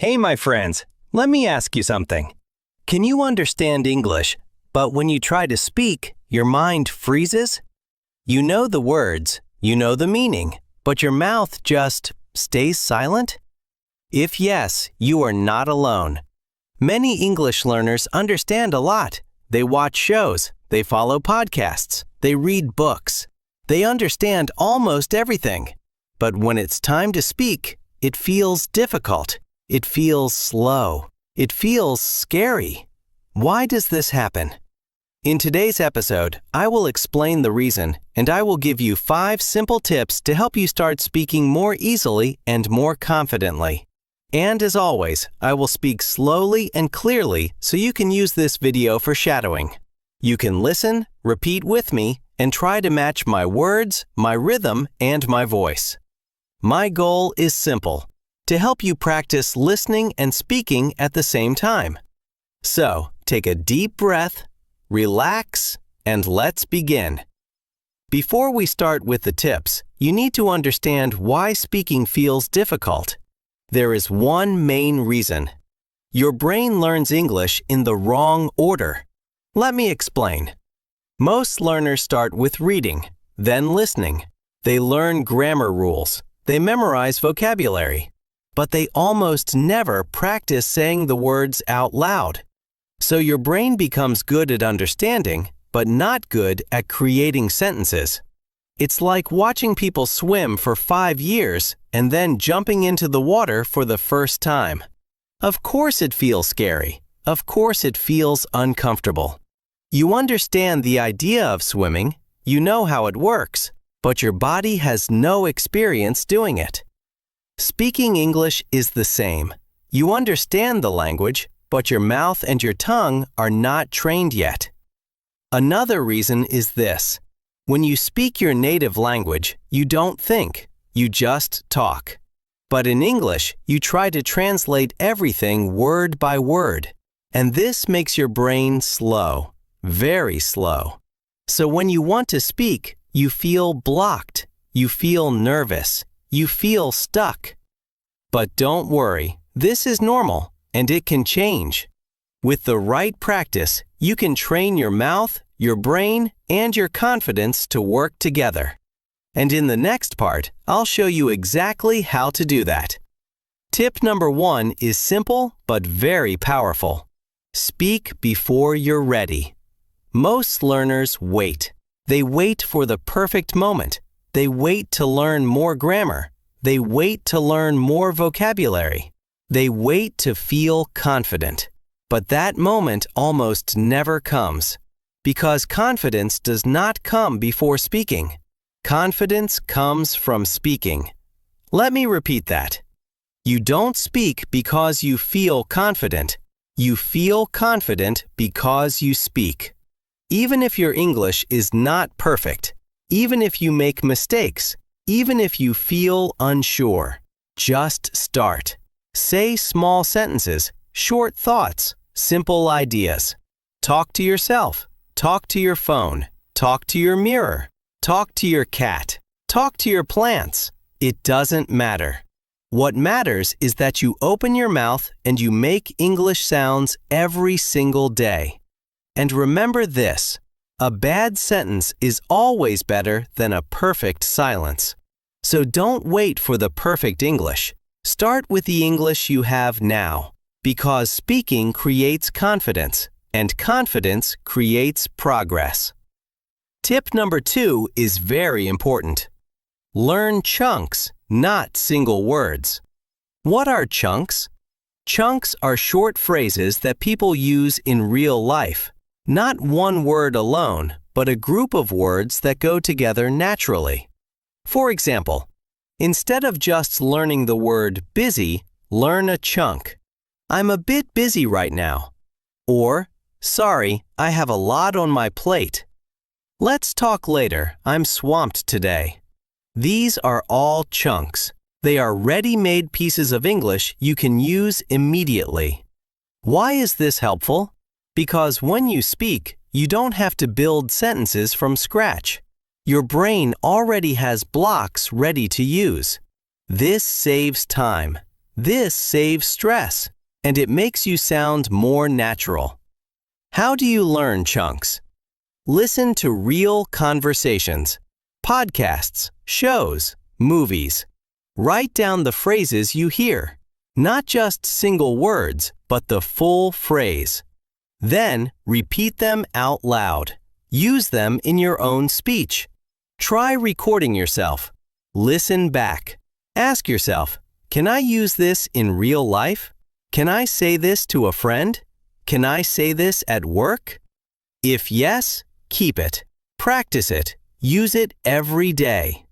Hey, my friends, let me ask you something. Can you understand English, but when you try to speak, your mind freezes? You know the words, you know the meaning, but your mouth just stays silent? If yes, you are not alone. Many English learners understand a lot. They watch shows, they follow podcasts, they read books. They understand almost everything. But when it's time to speak, it feels difficult. It feels slow. It feels scary. Why does this happen? In today's episode, I will explain the reason, and I will give you 5 simple tips to help you start speaking more easily and more confidently. And as always, I will speak slowly and clearly so you can use this video for shadowing. You can listen, repeat with me, and try to match my words, my rhythm, and my voice. My goal is simple: to help you practice listening and speaking at the same time. So, take a deep breath, relax, and let's begin. Before we start with the tips, you need to understand why speaking feels difficult. There is one main reason. Your brain learns English in the wrong order. Let me explain. Most learners start with reading, then listening. They learn grammar rules. They memorize vocabulary. But they almost never practice saying the words out loud. So your brain becomes good at understanding, but not good at creating sentences. It's like watching people swim for 5 years and then jumping into the water for the first time. Of course it feels scary. Of course it feels uncomfortable. You understand the idea of swimming, you know how it works, but your body has no experience doing it. Speaking English is the same. You understand the language, but your mouth and your tongue are not trained yet. Another reason is this. When you speak your native language, you don't think, you just talk. But in English, you try to translate everything word by word. And this makes your brain slow, very slow. So when you want to speak, you feel blocked, you feel nervous. You feel stuck. But don't worry, this is normal, and it can change. With the right practice, you can train your mouth, your brain, and your confidence to work together. And in the next part, I'll show you exactly how to do that. Tip number 1 is simple but very powerful. Speak before you're ready. Most learners wait. They wait for the perfect moment. They wait to learn more grammar. They wait to learn more vocabulary. They wait to feel confident. But that moment almost never comes, because confidence does not come before speaking. Confidence comes from speaking. Let me repeat that. You don't speak because you feel confident. You feel confident because you speak. Even if your English is not perfect, even if you make mistakes, even if you feel unsure, just start. Say small sentences, short thoughts, simple ideas. Talk to yourself. Talk to your phone. Talk to your mirror. Talk to your cat. Talk to your plants. It doesn't matter. What matters is that you open your mouth and you make English sounds every single day. And remember this. A bad sentence is always better than a perfect silence. So don't wait for the perfect English. Start with the English you have now, because speaking creates confidence, and confidence creates progress. Tip number 2 is very important. Learn chunks, not single words. What are chunks? Chunks are short phrases that people use in real life. Not one word alone, but a group of words that go together naturally. For example, instead of just learning the word busy, learn a chunk. I'm a bit busy right now. Or, sorry, I have a lot on my plate. Let's talk later, I'm swamped today. These are all chunks. They are ready-made pieces of English you can use immediately. Why is this helpful? Because when you speak, you don't have to build sentences from scratch. Your brain already has blocks ready to use. This saves time. This saves stress, and it makes you sound more natural. How do you learn chunks? Listen to real conversations, podcasts, shows, movies. Write down the phrases you hear, not just single words, but the full phrase. Then repeat them out loud. Use them in your own speech. Try recording yourself. Listen back. Ask yourself, can I use this in real life? Can I say this to a friend? Can I say this at work? If yes, keep it. Practice it. Use it every day.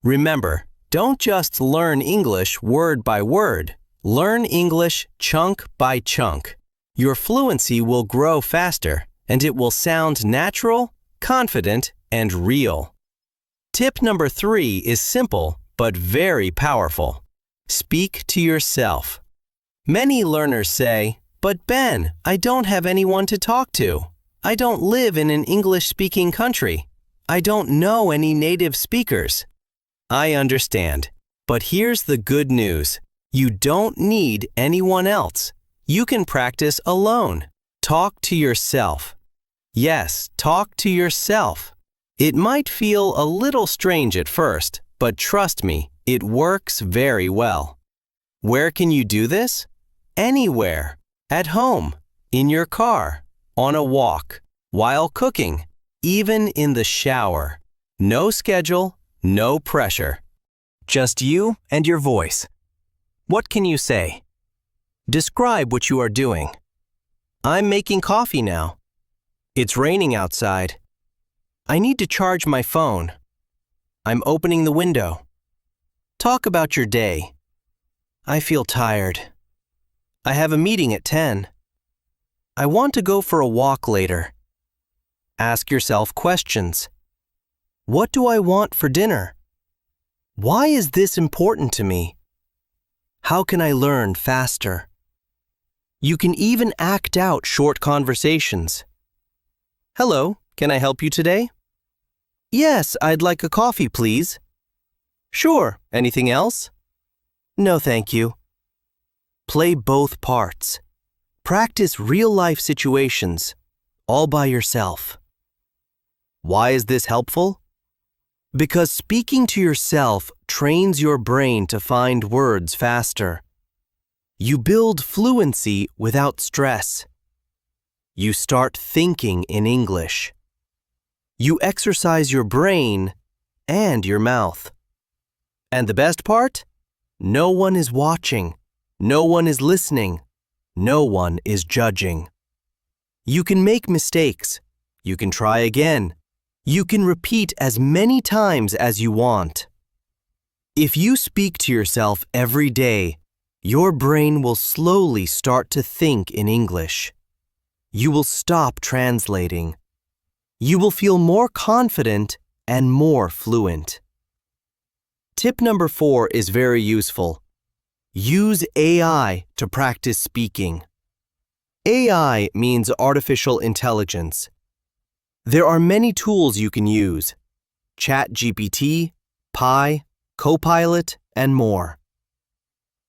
Remember, don't just learn English word by word. Learn English chunk by chunk. Your fluency will grow faster, and it will sound natural, confident, and real. Tip number 3 is simple but very powerful. Speak to yourself. Many learners say, "But Ben, I don't have anyone to talk to. I don't live in an English-speaking country. I don't know any native speakers." I understand, but here's the good news. You don't need anyone else. You can practice alone. Talk to yourself. Yes, talk to yourself. It might feel a little strange at first, but trust me, it works very well. Where can you do this? Anywhere. At home, in your car, on a walk, while cooking, even in the shower. No schedule, no pressure. Just you and your voice. What can you say? Describe what you are doing. I'm making coffee now. It's raining outside. I need to charge my phone. I'm opening the window. Talk about your day. I feel tired. I have a meeting at 10. I want to go for a walk later. Ask yourself questions. What do I want for dinner? Why is this important to me? How can I learn faster? You can even act out short conversations. Hello, can I help you today? Yes, I'd like a coffee, please. Sure, anything else? No, thank you. Play both parts. Practice real-life situations, all by yourself. Why is this helpful? Because speaking to yourself trains your brain to find words faster. You build fluency without stress. You start thinking in English. You exercise your brain and your mouth. And the best part? No one is watching. No one is listening. No one is judging. You can make mistakes. You can try again. You can repeat as many times as you want. If you speak to yourself every day, your brain will slowly start to think in English. You will stop translating. You will feel more confident and more fluent. Tip number 4 is very useful. Use AI to practice speaking. AI means artificial intelligence. There are many tools you can use: ChatGPT, Pi, Copilot, and more.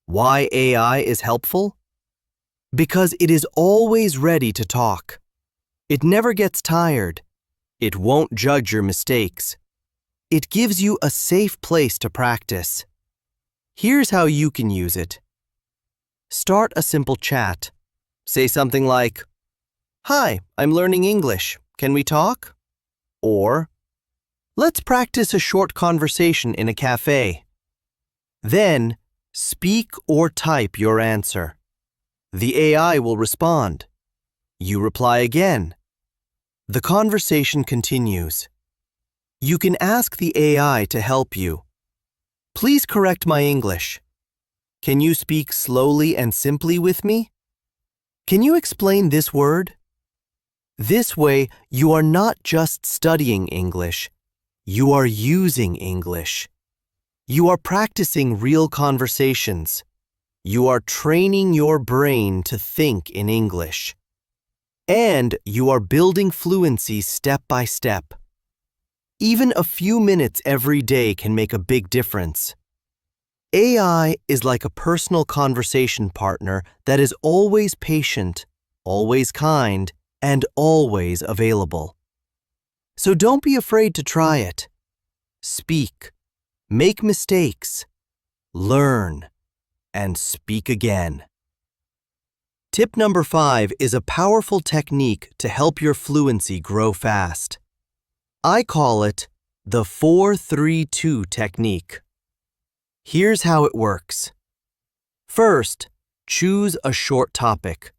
Why AI is helpful? Because it is always ready to talk. It never gets tired. It won't judge your mistakes. It gives you a safe place to practice. Here's how you can use it. Start a simple chat. Say something like, "Hi, I'm learning English. Can we talk?" Or, "Let's practice a short conversation in a cafe." Then, speak or type your answer. The AI will respond. You reply again. The conversation continues. You can ask the AI to help you. Please correct my English. Can you speak slowly and simply with me? Can you explain this word? This way, you are not just studying English. You are using English. You are practicing real conversations. You are training your brain to think in English. And you are building fluency step by step. Even a few minutes every day can make a big difference. AI is like a personal conversation partner that is always patient, always kind, and always available. So don't be afraid to try it. Speak, make mistakes, learn, and speak again. Tip number 5 is a powerful technique to help your fluency grow fast. I call it the 4-3-2 technique. Here's how it works. First, choose a short topic.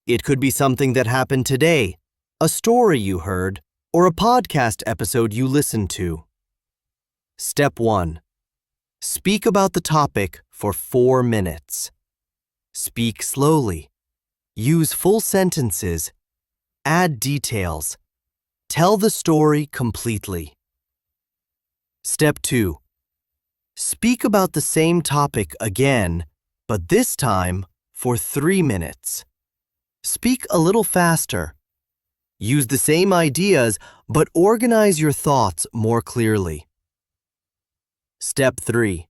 It could be something that happened today, a story you heard, or a podcast episode you listened to. Step 1. Speak about the topic for 4 minutes. Speak slowly. Use full sentences. Add details. Tell the story completely. Step 2. Speak about the same topic again, but this time for 3 minutes. Speak a little faster. Use the same ideas, but organize your thoughts more clearly. Step 3.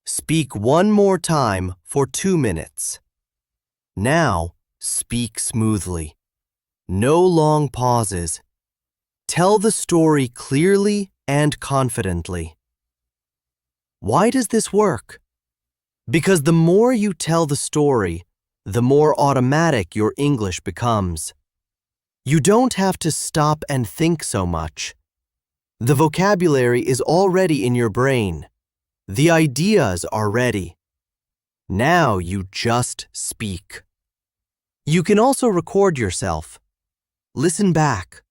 Speak one more time for 2 minutes. Now, speak smoothly. No long pauses. Tell the story clearly and confidently. Why does this work? Because the more you tell the story, the more automatic your English becomes. You don't have to stop and think so much. The vocabulary is already in your brain. The ideas are ready. Now you just speak. You can also record yourself. Listen back.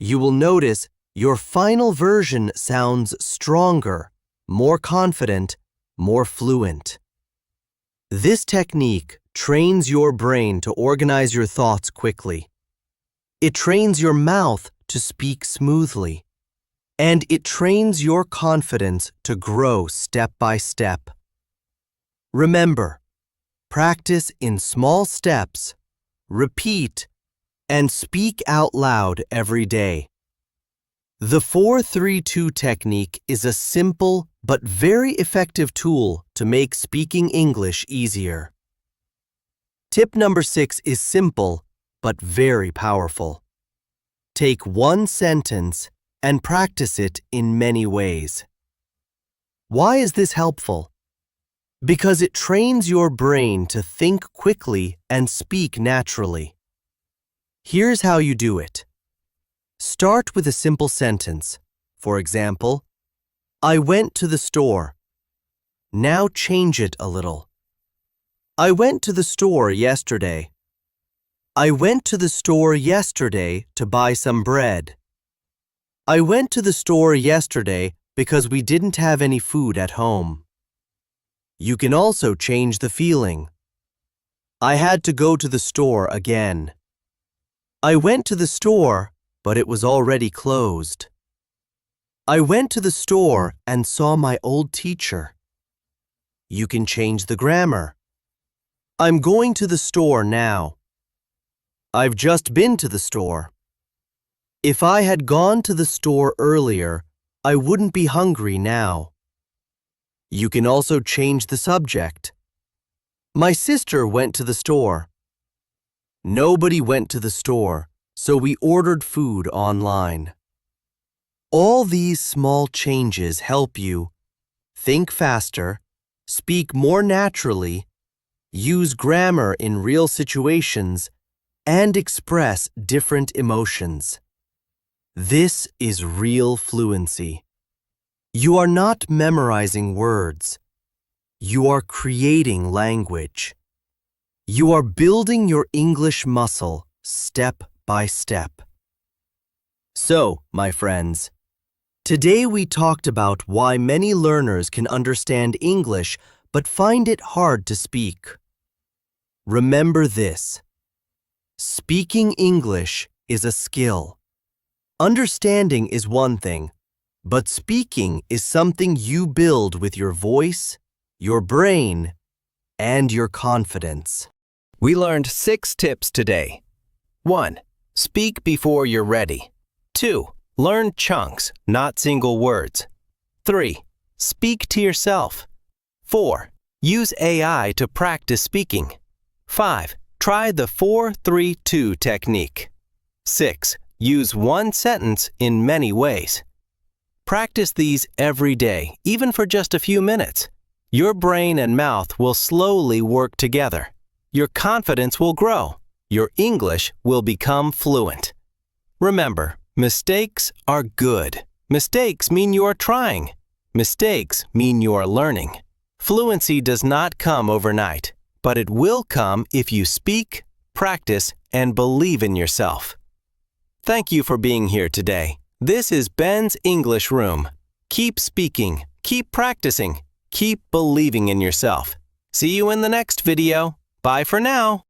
You will notice your final version sounds stronger, more confident, more fluent. This technique trains your brain to organize your thoughts quickly. It trains your mouth to speak smoothly. And it trains your confidence to grow step by step. Remember, practice in small steps, repeat, and speak out loud every day. The 4-3-2 technique is a simple but very effective tool to make speaking English easier. Tip number 6 is simple but very powerful. Take one sentence and practice it in many ways. Why is this helpful? Because it trains your brain to think quickly and speak naturally. Here's how you do it. Start with a simple sentence. For example, I went to the store. Now change it a little. I went to the store yesterday. I went to the store yesterday to buy some bread. I went to the store yesterday because we didn't have any food at home. You can also change the feeling. I had to go to the store again. I went to the store, but it was already closed. I went to the store and saw my old teacher. You can change the grammar. I'm going to the store now. I've just been to the store. If I had gone to the store earlier, I wouldn't be hungry now. You can also change the subject. My sister went to the store. Nobody went to the store, so we ordered food online. All these small changes help you think faster, speak more naturally, use grammar in real situations, and express different emotions. This is real fluency. You are not memorizing words. You are creating language. You are building your English muscle step by step. So, my friends, today we talked about why many learners can understand English but find it hard to speak. Remember this: speaking English is a skill. Understanding is one thing, but speaking is something you build with your voice, your brain, and your confidence. We learned 6 tips today. 1. Speak before you're ready. 2. Learn chunks, not single words. 3. Speak to yourself. 4. Use AI to practice speaking. 5. Try the 4-3-2 technique. 6. Use one sentence in many ways. Practice these every day, even for just a few minutes. Your brain and mouth will slowly work together. Your confidence will grow. Your English will become fluent. Remember, mistakes are good. Mistakes mean you are trying. Mistakes mean you are learning. Fluency does not come overnight, but it will come if you speak, practice, and believe in yourself. Thank you for being here today. This is Ben's English Room. Keep speaking, keep practicing, keep believing in yourself. See you in the next video. Bye for now.